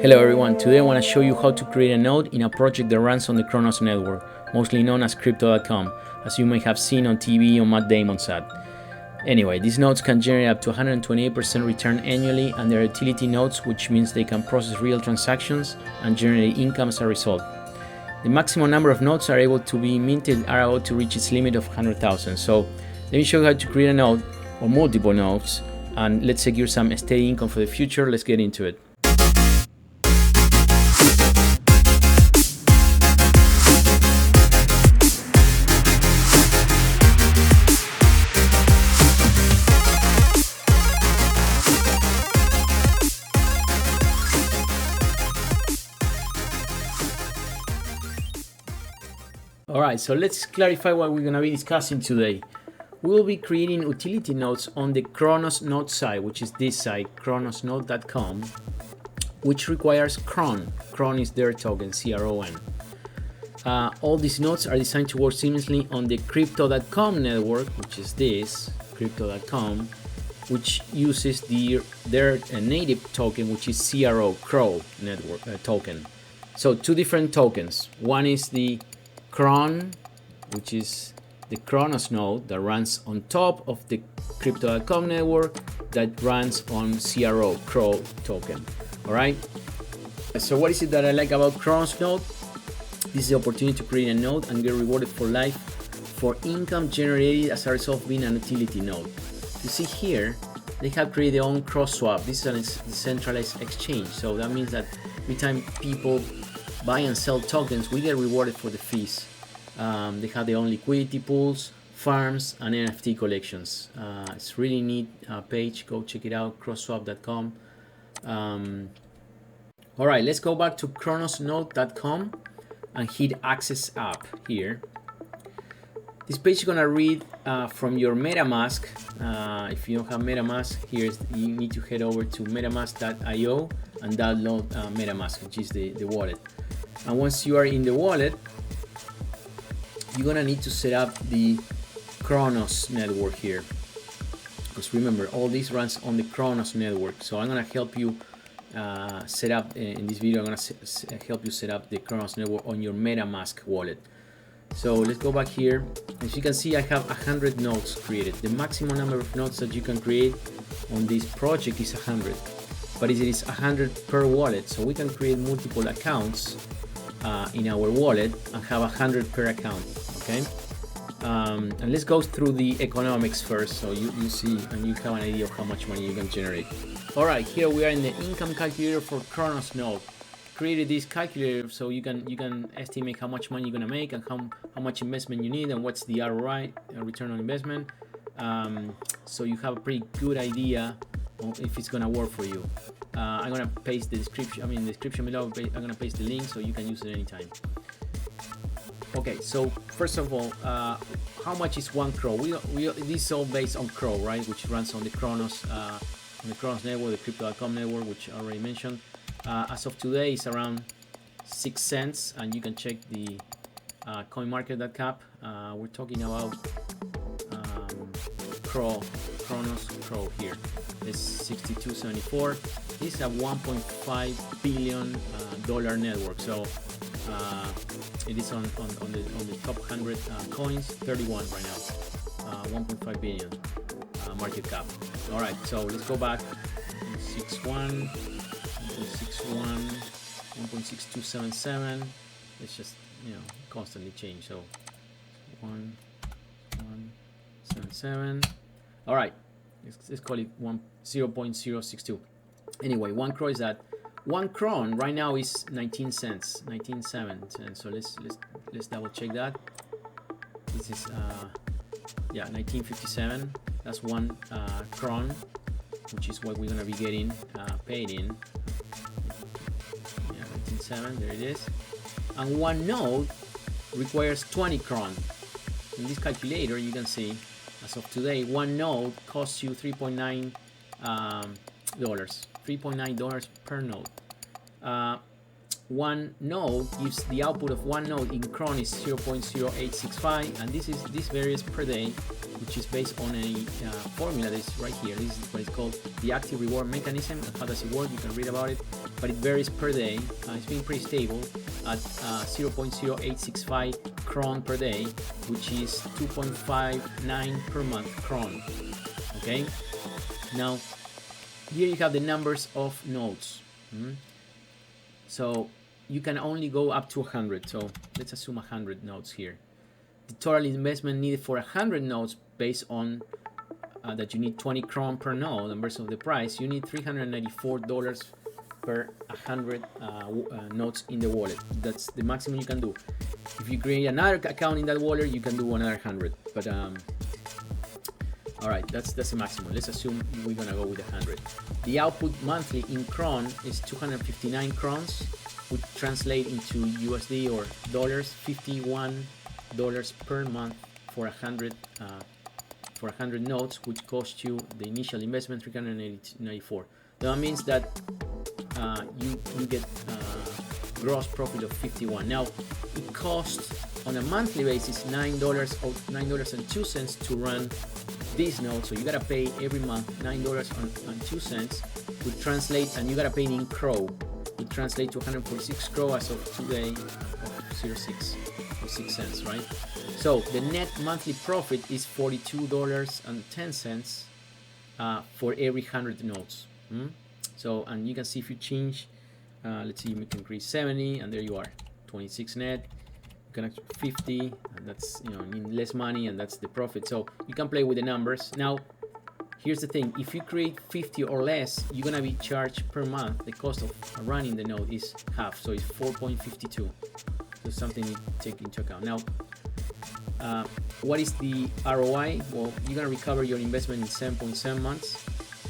Hello everyone, today I want to show you how to create a node in a project that runs on the Cronos Network, mostly known as Crypto.com, as you may have seen on TV on Matt Damon's ad. Anyway, these nodes can generate up to 128% return annually, and they're utility nodes, which means they can process real transactions and generate income as a result. The maximum number of nodes are able to be minted are about to reach its limit of 100,000. So let me show you how to create a node or multiple nodes, and let's secure some steady income for the future. Let's get into it. Alright, so let's clarify what we're going to be discussing today. We will be creating utility nodes on the Cronos Node side, which is this site, cronosnode.com, which requires Cron. Cron is their token, C-R-O-N. All these nodes are designed to work seamlessly on the Crypto.com network, which is this, Crypto.com, which uses their native token, which is Crow network token. So two different tokens. One is the Cron, which is the Cronos node that runs on top of the Crypto.com network that runs on Crow token. All right. So what is it that I like about Cronos node? This is the opportunity to create a node and get rewarded for life for income generated as a result of being an utility node. You see here, they have created their own cross swap. This is a decentralized exchange. So that means that every time people buy and sell tokens, we get rewarded for the fees. They have their own liquidity pools, farms, and NFT collections. It's really neat page. Go check it out, crossswap.com. All right, let's go back to cronosnode.com and hit Access App here. This page is gonna read from your MetaMask. If you don't have MetaMask, you need to head over to metamask.io and download MetaMask, which is the wallet. And once you are in the wallet, you're gonna need to set up the Cronos network here. Because remember, all this runs on the Cronos network. So I'm gonna help you set up, in this video, I'm gonna help you set up the Cronos network on your MetaMask wallet. So let's go back here. As you can see, I have 100 nodes created. The maximum number of nodes that you can create on this project is 100. But it is 100 per wallet. So we can create multiple accounts in our wallet and have 100 per account. Okay, and let's go through the economics first, so you see and you have an idea of how much money you can generate. All right, here we are in the income calculator for Cronos node. Created this calculator so you can estimate how much money you're gonna make and how much investment you need and what's the ROI, return on investment. So you have a pretty good idea of if it's gonna work for you. I'm gonna paste the description below. I'm gonna paste the link so you can use it anytime. Okay, so first of all, how much is one Crow? This is all based on Crow, right? Which runs on the Cronos network, the Crypto.com network, which I already mentioned. As of today, it's around 6 cents, and you can check the CoinMarket.cap. We're talking about Cronos Crow here. It's 62.74. This is a 1.5 billion dollar network. So it is on the top 100 coins, 31 right now, 1.5 billion market cap. All right, so let's go back. 1.61, 1.6277. It's just constantly change. So 1.77. All right, let's call it 0.062. Anyway, one Crow is that. One Cron right now is 19 cents, 19.7 cents. So let's double check that. This is 19.57. That's one Cron, which is what we're gonna be getting paid in. 19.7. There it is. And one node requires 20 Cron. In this calculator, you can see as of today, one node costs you $3.9 $3.9 per node. one node gives the output of one node in cron is 0.0865, and this varies per day, which is based on a formula that is right here. This is what is called the active reward mechanism. And how does it work? You can read about it, but it varies per day. It's been pretty stable at 0.0865 cron per day, which is 2.59 per month cron. Okay, now here you have the numbers of nodes. So you can only go up to 100. So let's assume 100 nodes here. The total investment needed for 100 nodes, based on that you need 20 cron per node, and versus the price, you need $394 per 100 nodes in the wallet. That's the maximum you can do. If you create another account in that wallet, you can do another 100. But all right, that's the maximum. Let's assume we're gonna go with 100. The output monthly in cron is 259 crons, which translate into USD or dollars, $51 per month for 100 nodes, which cost you the initial investment $394. That means that you get gross profit of 51. Now it costs on a monthly basis $9.02 to run this node, so you gotta pay every month $9.02, which translates, and you gotta pay in CRO, which translates to 146 CRO as of today of 06 cents, right? So the net monthly profit is $42.10 for every 100 nodes. So, and you can see if you change, let's see, you can increase 70, and there you are, 26 net. You can actually 50, and that's, you know, need less money, and that's the profit. So you can play with the numbers. Now, here's the thing: if you create 50 or less, you're gonna be charged per month. The cost of running the node is half, so it's 4.52. So something you take into account. Now, what is the ROI? Well, you're gonna recover your investment in 7.7 months,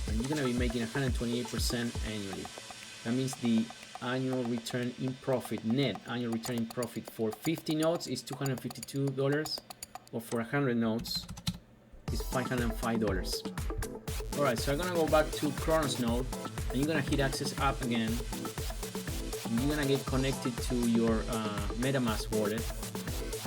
and you're gonna be making 128% annually. That means the annual return in profit, net annual return in profit for 50 nodes is $252, or for 100 nodes is $505. All right, so I'm gonna go back to Cronos node, and you're gonna hit access app again. And you're gonna get connected to your MetaMask wallet.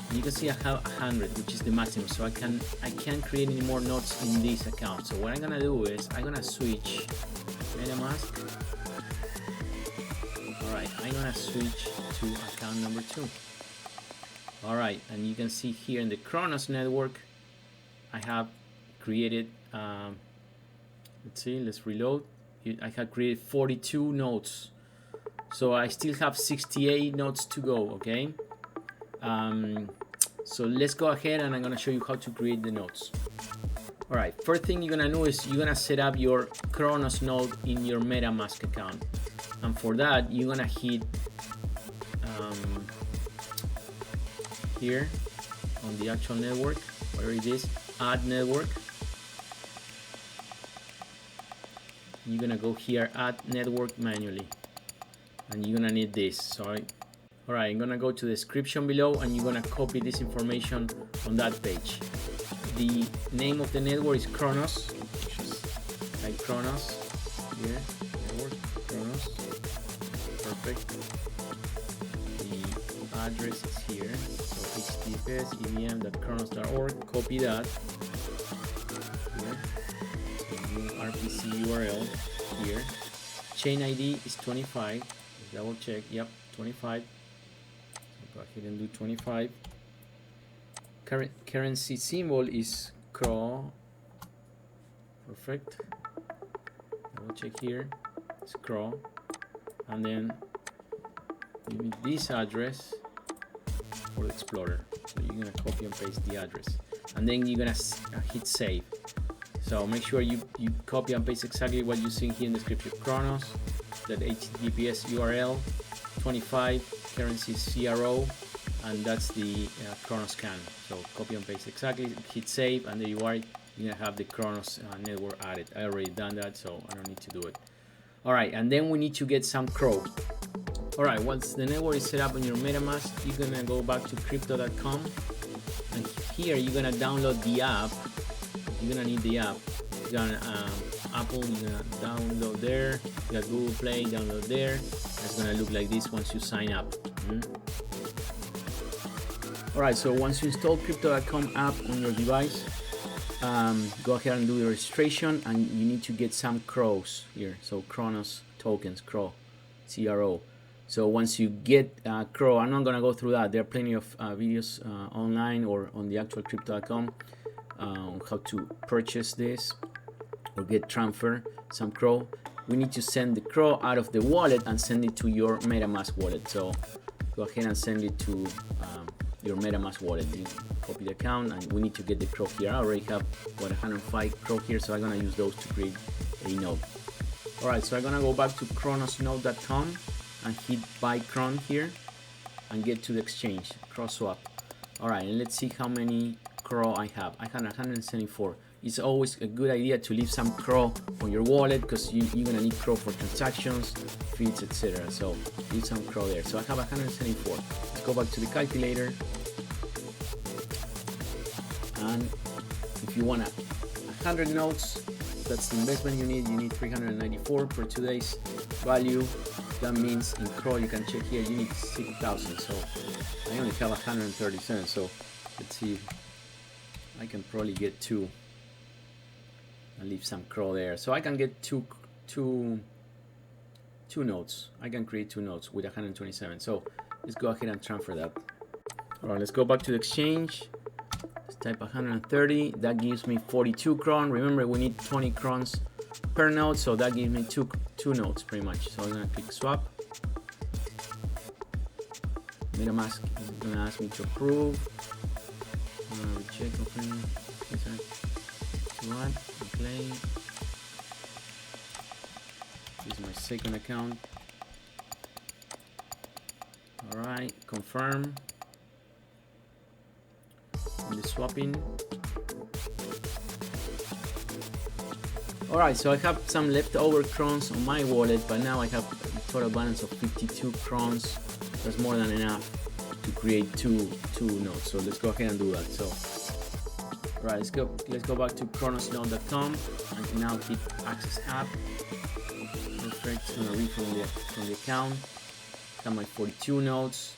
And you can see I have 100, which is the maximum. So I can't create any more nodes in this account. So what I'm gonna do is I'm gonna switch MetaMask. All right, I'm gonna switch to account number 2. All right, and you can see here in the Cronos network, I have created, let's see, let's reload. I have created 42 nodes. So I still have 68 nodes to go, okay? So let's go ahead, and I'm gonna show you how to create the nodes. All right, first thing you're gonna do is you're gonna set up your Cronos node in your MetaMask account. And for that, you're gonna hit here on the actual network, whatever it is, add network. You're gonna go here, add network manually, and you're gonna need this. Sorry. All right, I'm gonna go to the description below, and you're gonna copy this information on that page. The name of the network is Cronos, which is like Cronos here, network Cronos. Perfect. The address is here, so https://evm.cronos.org. Copy that here. So new RPC URL here. Chain ID is 25. Let's double check. Yep, 25. So go ahead and do 25. Currency symbol is CRO. Perfect. Double check here. It's CRO. And then give me this address for the Explorer. So you're gonna copy and paste the address, and then you're gonna hit save. So make sure you copy and paste exactly what you see here in the description. Cronos, that HTTPS URL, 25 currency CRO, and that's the Cronos scan. So copy and paste exactly, hit save, and there you are. You're gonna have the Cronos network added. I already done that, so I don't need to do it. All right, and then we need to get some CRO. All right, once the network is set up on your MetaMask, you're gonna go back to crypto.com, and here you're gonna download the app. You're gonna need the app. You're gonna Apple, you're gonna download there. You got Google Play, download there. It's gonna look like this once you sign up. Alright, so once you install Crypto.com app on your device, go ahead and do the registration, and you need to get some CROs here. So Cronos tokens, CRO, CRO. So once you get CRO, I'm not gonna go through that. There are plenty of videos online or on the actual Crypto.com on how to purchase this or get transfer some CRO. We need to send the CRO out of the wallet and send it to your MetaMask wallet. So go ahead and send it to your MetaMask wallet. You copy the account, and we need to get the CRO here. I already have 105 CRO here, so I'm gonna use those to create a node. Alright, so I'm gonna go back to cronosnode.com and hit buy Cron here and get to the exchange, cross swap. Alright, and let's see how many CRO I have. I have 174. It's always a good idea to leave some CRO on your wallet because you're gonna need CRO for transactions, feeds, etc. So leave some CRO there. So I have 174. Let's go back to the calculator. And if you want 100 nodes, that's the investment you need. You need 394 per 2 days value. That means in CRO, you can check here, you need 6,000. So I only have 137. So let's see, I can probably get 2 and leave some CRO there. So I can get two nodes. I can create 2 nodes with 127. So let's go ahead and transfer that. All right, let's go back to the exchange. Let's type 130. That gives me 42 cron. Remember, we need 20 crons per node, so that gives me two nodes pretty much. So I'm gonna click swap. MetaMask is gonna ask me to approve. Check, confirm. What? Okay. This is my second account. All right, confirm. And the swapping. Alright, so I have some leftover crons on my wallet, but now I have a total balance of 52 crons. That's more than enough to create two nodes. So let's go ahead and do that. So alright, let's go back to cronosnode.com and now hit access app. Perfect. It's gonna read from the account. I have my 42 nodes.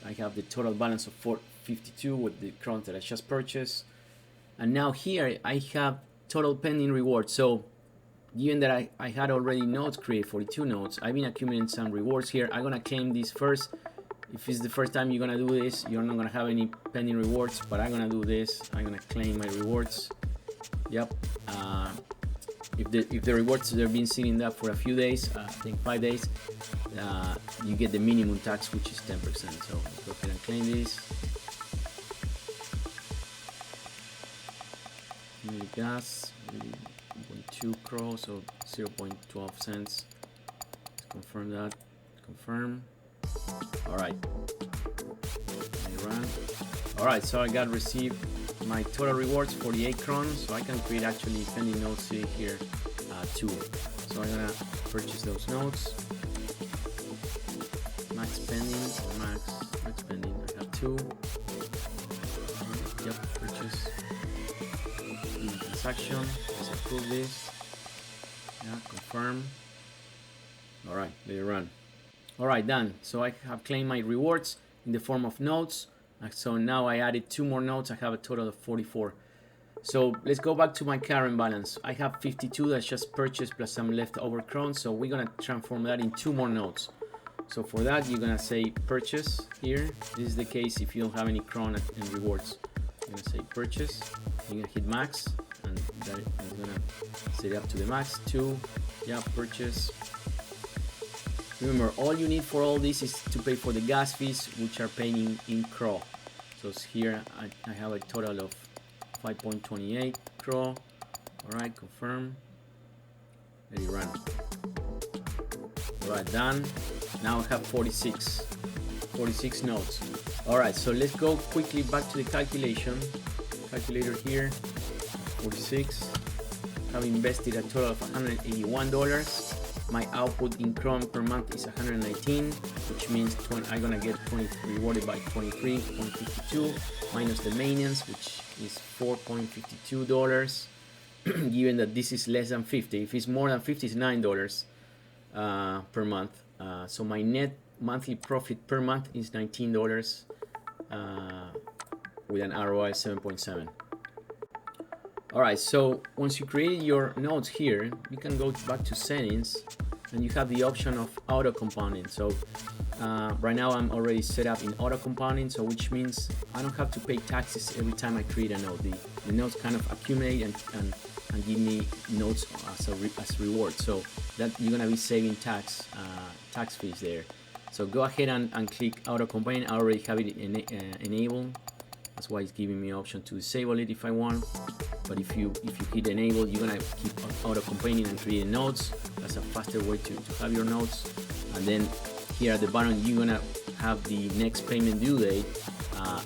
I have the total balance of 452 with the crons that I just purchased. And now here I have total pending rewards. So given that I had already nodes created, 42 nodes, I've been accumulating some rewards here. I'm gonna claim this first. If it's the first time you're gonna do this, you're not gonna have any pending rewards, but I'm gonna do this. I'm gonna claim my rewards. Yep. If the rewards they've been sitting there for a few days, I think 5 days, you get the minimum tax, which is 10%. So let's go ahead and claim this. Gas, 1.2 CRO, so 0.12 cents. Let's confirm that. Confirm. Alright. Run. Alright, so I got received my total rewards, 48 crons. So I can create actually pending nodes here, 2. So I'm gonna purchase those nodes. Max pending or max pending. I have 2. Yep, purchase. Transaction. Let's approve this. Yeah, confirm. Alright, let it run. Alright, done. So I have claimed my rewards in the form of nodes. So now I added 2 more nodes. I have a total of 44. So let's go back to my current balance. I have 52 that's just purchased plus some leftover crons. So we're gonna transform that in 2 more nodes. So for that, you're gonna say purchase here. This is the case if you don't have any cron and rewards. You're gonna say purchase. You're gonna hit max, and that is gonna set it up to the max. 2, yeah, purchase. Remember, all you need for all this is to pay for the gas fees, which are paying in CRO. So here I have a total of 5.28 CRO. Alright, confirm. Let it run. Alright, done. Now I have 46 nodes. Alright, so let's go quickly back to the calculation. Calculator here. 46. Have invested a total of $181. My output in Chrome per month is 119, which means I'm gonna get 20 rewarded by 23.52 minus the maintenance, which is $4.52. Given that this is less than 50, if it's more than 50, it's $9 per month. So my net monthly profit per month is $19 with an ROI 7.7. Alright, so once you create your nodes here, you can go back to settings and you have the option of auto compounding. So right now I'm already set up in auto compounding, so which means I don't have to pay taxes every time I create a node. The nodes kind of accumulate and give me nodes as reward. So that you're gonna be saving tax fees there. So go ahead and click auto compounding. I already have it enabled. That's why it's giving me option to disable it if I want. But if you hit enable, you're gonna keep auto compounding and creating nodes. That's a faster way to have your nodes. And then here at the bottom, you're gonna have the next payment due date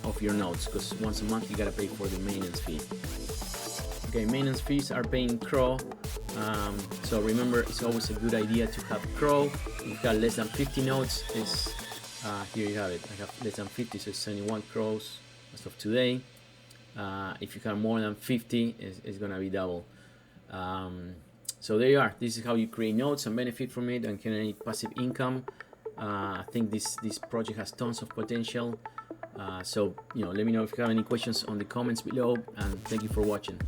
of your nodes, because once a month you gotta pay for the maintenance fee. Okay, maintenance fees are paying Crow. So remember, it's always a good idea to have Crow. If you've got less than 50 nodes, here you have it. I have less than 50, so it's 71 Crows as of today. If you have more than 50, it's gonna be double. So there you are. This is how you create nodes and benefit from it and generate passive income. I think this project has tons of potential. So let me know if you have any questions on the comments below, and thank you for watching.